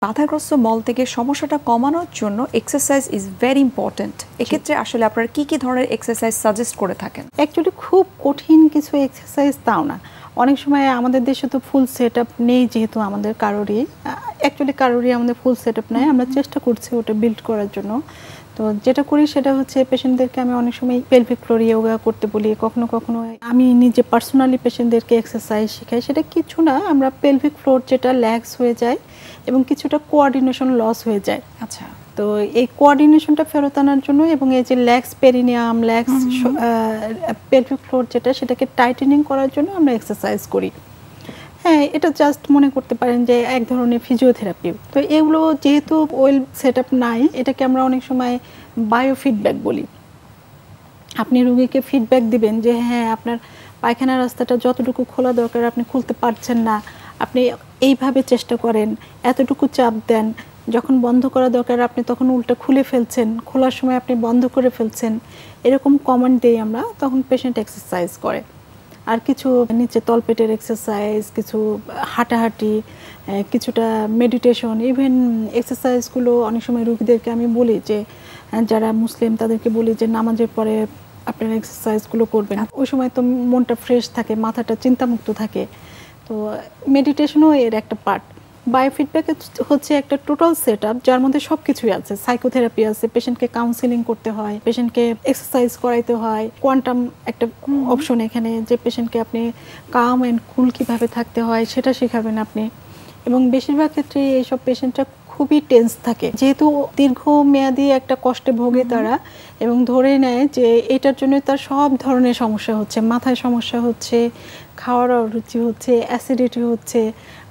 বাধাগ্রস্ত মল থেকে সমস্যাটা কমানোর জন্য এক্সারসাইজ ইজ ভেরি ইম্পর্টেন্ট। এক্ষেত্রে আসলে আপনারা কি কি ধরনের এক্সারসাইজ সাজেস্ট করে থাকেন? অ্যাকচুয়ালি খুব কঠিন কিছু এক্সারসাইজ তাও না। অনেক সময় আমাদের দেশে তো ফুল সেট আপ নেই, যেহেতু আমাদের কারোরই আমাদের ফুল সেট আপ নেই। আমরা চেষ্টা করছি ওটা বিল্ড করার জন্য। তো যেটা করি সেটা হচ্ছে পেশেন্টদেরকে আমি অনেক সময় পেলভিক ফ্লোর ইয়োগা করতে বলি, কখনো কখনো আমি নিজে পার্সোনালি পেশেন্টদেরকে এক্সারসাইজ শেখাই। সেটা কিছু না, আমরা পেলভিক ফ্লোর যেটা ল্যাক্স হয়ে যায় এবং কিছুটা কোঅর্ডিনেশন লস হয়ে যায়। আচ্ছা, তো এই কোঅর্ডিনেশনটা ফেরত আনার জন্য এবং এই যে lakhs perineum, lakhs pelvic floor যেটা, সেটাকে টাইটেনিং করার জন্য আমরা এক্সারসাইজ করি। হ্যাঁ, এটা জাস্ট মনে করতে পারেন যে এক ধরনের ফিজিওথেরাপি। তো এগুলো যেহেতু ওয়েল সেট আপ নাই, এটাকে আমরা অনেক সময় বায়োফিডব্যাক বলি। আপনি রোগীকে ফিডব্যাক দিবেন যে হ্যাঁ, আপনার পায়খানার রাস্তাটা যতটুকু খোলা দরকার আপনি খুলতে পারছেন না, আপনি এইভাবে চেষ্টা করেন, এতটুকু চাপ দেন, যখন বন্ধ করা দরকার আপনি তখন উল্টা খুলে ফেলছেন, খোলার সময় আপনি বন্ধ করে ফেলছেন, এরকম কমান্ড দিই আমরা। তখন পেশেন্ট এক্সারসাইজ করে। আর কিছু নিচে তলপেটের এক্সারসাইজ, কিছু হাঁটাহাঁটি, কিছুটা মেডিটেশন, ইভেন এক্সারসাইজগুলো অনেক সময় রোগীদেরকে আমি বলি যে যারা মুসলিম তাদেরকে বলি যে নামাজের পরে আপনারা এক্সারসাইজগুলো করবেন। ওই সময় তো মনটা ফ্রেশ থাকে, মাথাটা চিন্তামুক্ত থাকে। তো মেডিটেশনও এর একটা পার্ট। বায়োফিডব্যাক হচ্ছে একটা টোটাল সেট আপ, যার মধ্যে সব কিছুই আছে। সাইকোথেরাপি আছে, পেশেন্টকে কাউন্সিলিং করতে হয়, পেশেন্টকে এক্সারসাইজ করাইতে হয়, কোয়ান্টাম একটা অপশন এখানে, যে পেশেন্টকে আপনি কাম অ্যান্ড কুল কীভাবে থাকতে হয় সেটা শেখাবেন আপনি। এবং বেশিরভাগ ক্ষেত্রে এইসব পেশেন্টরা খুবই টেন্স থাকে, যেহেতু দীর্ঘমেয়াদী একটা কষ্টে ভোগে তারা, এবং ধরে নেয় যে এটার জন্য তার সব ধরনের সমস্যা হচ্ছে, মাথায় সমস্যা হচ্ছে, খাওয়ার অরুচি হচ্ছে, অ্যাসিডিটি হচ্ছে।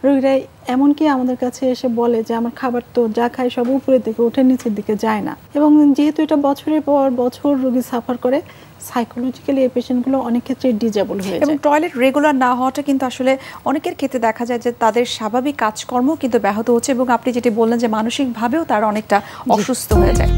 রোগীরা এমনকি আমাদের কাছে এসে বলে যে আমার খাবার তো যা খাই সব উপরের দিকে ওঠে, নিচের দিকে যায় না। এবং যেহেতু এটা বছরের পর বছর রোগী সাফার করে, সাইকোলজিক্যালি এই পেশেন্টগুলো অনেক ক্ষেত্রে ডিজেবল হয়ে যায়। এবং টয়লেট রেগুলার না হওয়াটা কিন্তু আসলে অনেকের ক্ষেত্রে দেখা যায় যে তাদের স্বাভাবিক কাজকর্ম কিন্তু ব্যাহত হচ্ছে, এবং আপনি যেটি বললেন যে মানসিকভাবেও তারা অনেকটা অসুস্থ হয়ে যায়।